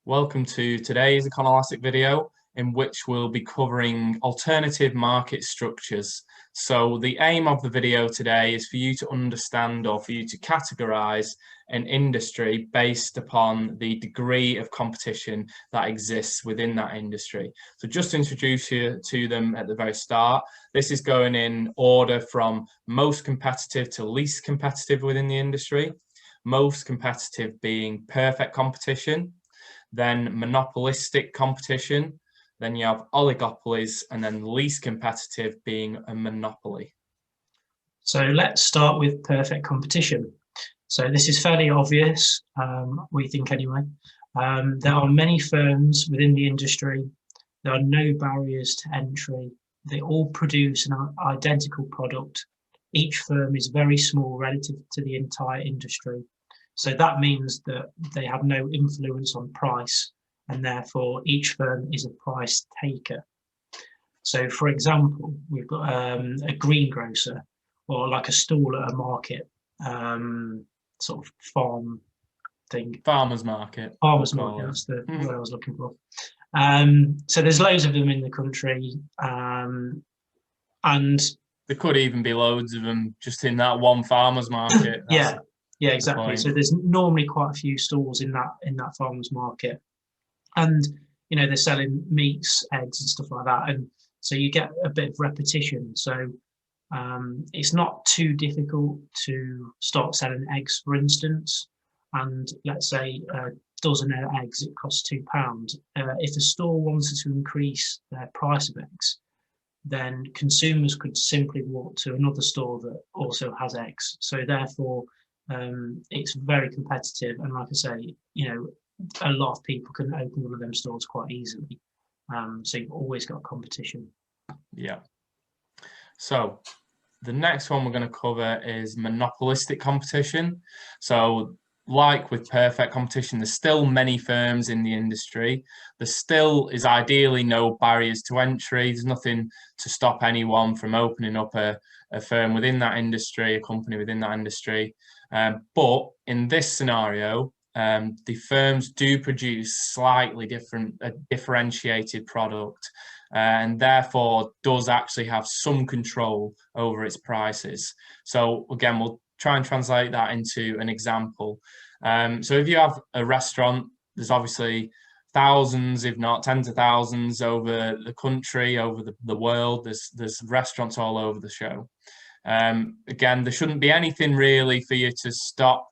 Welcome to today's Econolastic video, in which we'll be covering alternative market structures. So the aim of the video today is for you to understand, or for you to categorize an industry based upon the degree of competition that exists within that industry. So just to introduce you to them at the very start, this is going in order from most competitive to least competitive within the industry. Most competitive being perfect competition, then monopolistic competition, then you have oligopolies, and then least competitive being a monopoly. So let's start with perfect competition. So this is fairly obvious, we think anyway. There are many firms within the industry. There are no barriers to entry. They all produce an identical product. Each firm is very small relative to the entire industry. So that means that they have no influence on price, and therefore each firm is a price taker. So for example, we've got a greengrocer, or like a stall at a market, sort of farm thing. Farmers market. Farmers market, that's the word I was looking for. So there's loads of them in the country, and there could even be loads of them just in that one farmers market. Yeah, exactly. So there's normally quite a few stalls in that farmers market, and they're selling meats, eggs, and stuff like that, and so you get a bit of repetition. So it's not too difficult to start selling eggs, for instance, and let's say a dozen of eggs, it costs £2. If a store wanted to increase their price of eggs, then consumers could simply walk to another store that also has eggs. So therefore, it's very competitive, and like I say, a lot of people can open one of them stores quite easily. So you've always got competition. Yeah. So the next one we're going to cover is monopolistic competition. So like with perfect competition, there's still many firms in the industry. There still is ideally no barriers to entry. There's nothing to stop anyone from opening up a firm within that industry, a company within that industry. But in this scenario, the firms do produce slightly different, differentiated product, and therefore does actually have some control over its prices. So again, we'll try and translate that into an example. So if you have a restaurant, there's obviously thousands, if not tens of thousands, over the country, over the world. There's restaurants all over the show. Again, there shouldn't be anything really for you to stop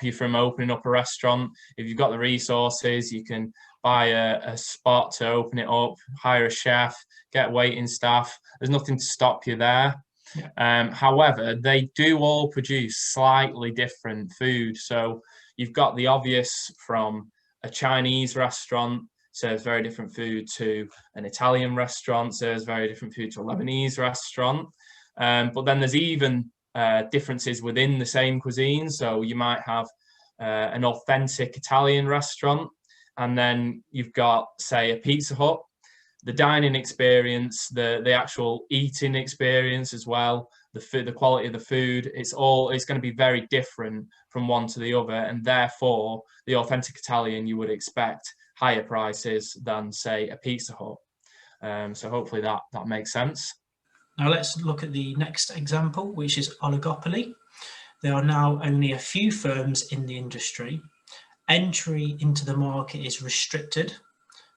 you from opening up a restaurant. If you've got the resources, you can buy a spot to open it up, hire a chef, get waiting staff. There's nothing to stop you there. Yeah. However, they do all produce slightly different food. So you've got the obvious from a Chinese restaurant serves very different food to an Italian restaurant, serves very different food to a Lebanese restaurant. But then there's even differences within the same cuisine. So you might have an authentic Italian restaurant, and then you've got, say, a Pizza Hut. The dining experience, the actual eating experience as well, the quality of the food, it's going to be very different from one to the other, and therefore the authentic Italian, you would expect higher prices than, say, a Pizza Hut. So hopefully that makes sense. Now let's look at the next example, which is oligopoly. There are now only a few firms in the industry. Entry into the market is restricted.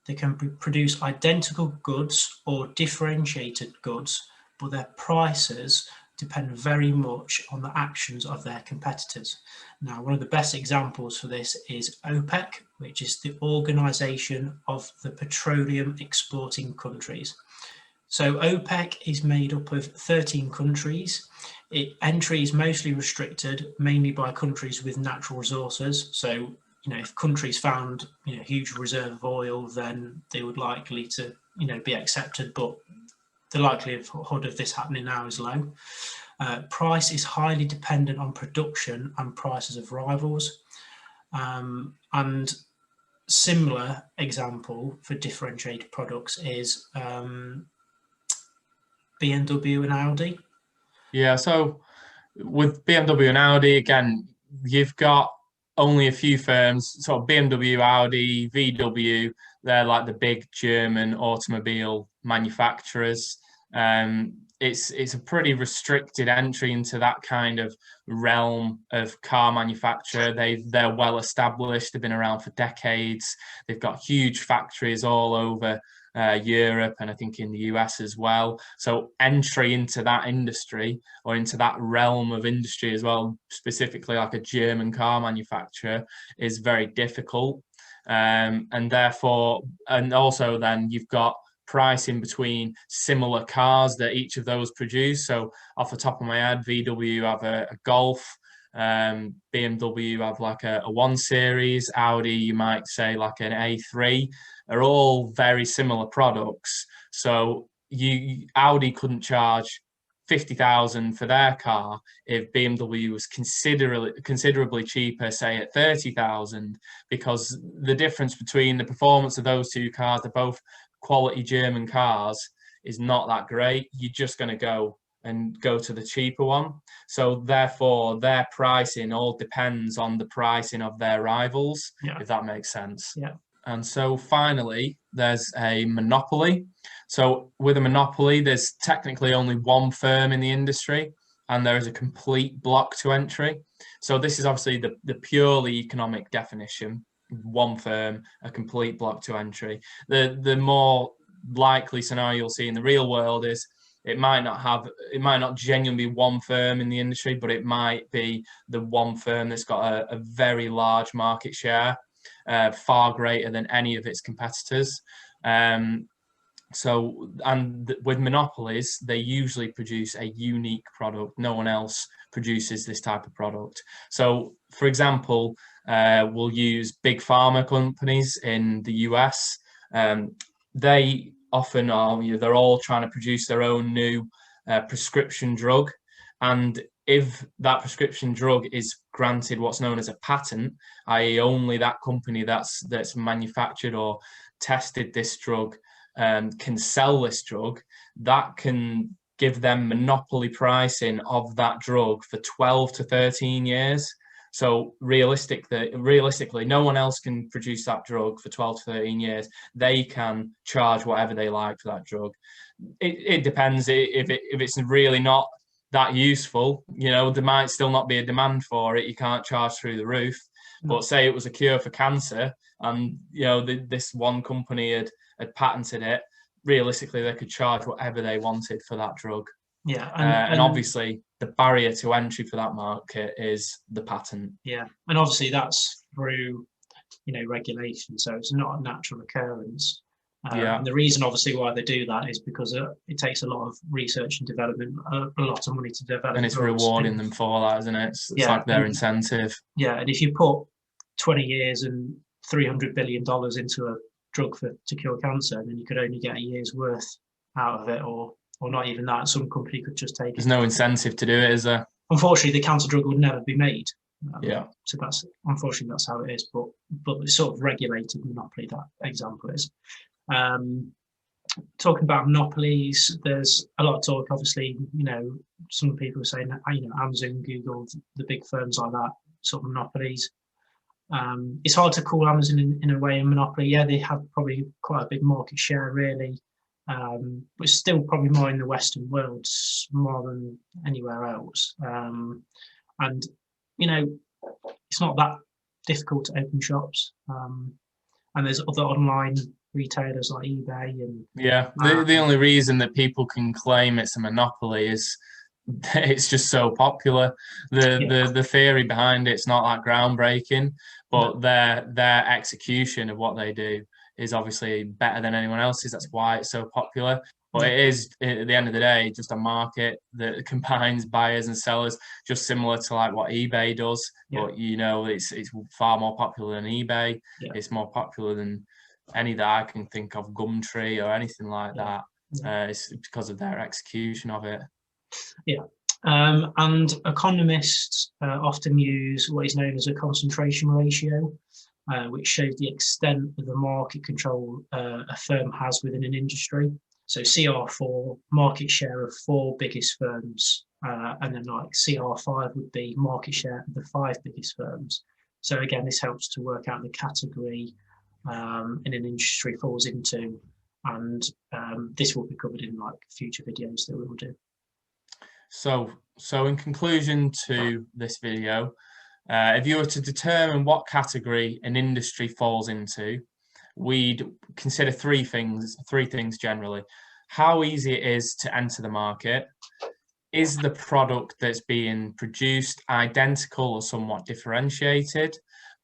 They can produce identical goods or differentiated goods, but their prices depend very much on the actions of their competitors. Now, one of the best examples for this is OPEC, which is the Organization of the Petroleum Exporting Countries. So OPEC is made up of 13 countries. Entry is mostly restricted, mainly by countries with natural resources. So, if countries found, a huge reserve of oil, then they would likely to, be accepted. But the likelihood of this happening now is low. Price is highly dependent on production and prices of rivals. And similar example for differentiated products is BMW and Audi. Yeah, so with BMW and Audi, again, you've got only a few firms, sort of BMW, Audi, VW, they're like the big German automobile manufacturers. It's a pretty restricted entry into that kind of realm of car manufacture. They're well established. They've been around for decades. They've got huge factories all over Europe, and I think in the US as well. So entry into that industry, or into that realm of industry as well, specifically like a German car manufacturer, is very difficult. And therefore, and also then you've got pricing between similar cars that each of those produce. So off the top of my head, VW have a Golf, BMW have like a 1 Series, Audi you might say like an A3, are all very similar products. So Audi couldn't charge 50,000 for their car if BMW was considerably cheaper, say at 30,000, because the difference between the performance of those two cars, they're both quality German cars, is not that great. You're just going to go to the cheaper one. So therefore, their pricing all depends on the pricing of their rivals, if that makes sense. Yeah. And so finally, there's a monopoly. So with a monopoly, there's technically only one firm in the industry, and there is a complete block to entry. So this is obviously the purely economic definition. One firm, a complete block to entry. The more likely scenario you'll see in the real world is it might not genuinely be one firm in the industry, but it might be the one firm that's got a very large market share, far greater than any of its competitors. With monopolies, they usually produce a unique product. No one else produces this type of product. So, for example, we'll use big pharma companies in the US. They often are, they're all trying to produce their own new prescription drug. And if that prescription drug is granted what's known as a patent, i.e. only that company that's manufactured or tested this drug can sell this drug, that can give them monopoly pricing of that drug for 12 to 13 years. So realistically, no one else can produce that drug for 12 to 13 years. They can charge whatever they like for that drug. It depends. If it's really not that useful, there might still not be a demand for it. You can't charge through the roof. But say it was a cure for cancer, and this one company had patented it, realistically they could charge whatever they wanted for that drug. Yeah, and obviously the barrier to entry for that market is the patent. Yeah, and obviously that's through regulation, so it's not a natural occurrence. And the reason obviously why they do that is because it takes a lot of research and development, a lot of money to develop, and it's rewarding them for that, isn't it? It's like their incentive. Yeah, and if you put 20 years and $300 billion into a drug to cure cancer, then you could only get a year's worth out of it, or not even that. Some company could just take it. There's no incentive to do it, is there? Unfortunately, the cancer drug would never be made. So unfortunately that's how it is. But it's sort of regulated monopoly, that example is. Talking about monopolies, there's a lot of talk. Obviously, some people are saying that Amazon, Google, the big firms like that, sort of monopolies. It's hard to call Amazon in a way a monopoly. Yeah, they have probably quite a big market share, really. But still probably more in the Western world, more than anywhere else. And it's not that difficult to open shops. And there's other online retailers like eBay and the only reason that people can claim it's a monopoly is it's just so popular. The theory behind it's not that groundbreaking, but their execution of what they do is obviously better than anyone else's. That's why it's so popular. But it is, at the end of the day, just a market that combines buyers and sellers, just similar to like what eBay does. But it's far more popular than eBay. It's more popular than any that I can think of, Gumtree or anything like that. It's because of their execution of it. And economists often use what is known as a concentration ratio, which shows the extent of the market control a firm has within an industry. So CR4, market share of 4 biggest firms, and then like CR5 would be market share of the 5 biggest firms. So again, this helps to work out the category in an industry falls into, and this will be covered in like future videos that we will do. So in conclusion to this video, if you were to determine what category an industry falls into, we'd consider three things generally. How easy it is to enter the market. Is the product that's being produced identical or somewhat differentiated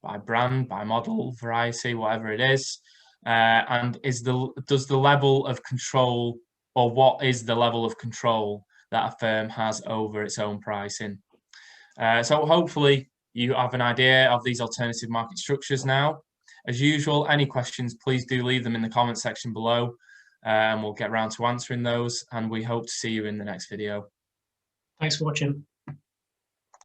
by brand, by model, variety, whatever it is? And does the level of control, or what is the level of control that a firm has over its own pricing? So hopefully you have an idea of these alternative market structures now. As usual, any questions, please do leave them in the comment section below, and we'll get around to answering those, and we hope to see you in the next video. Thanks for watching.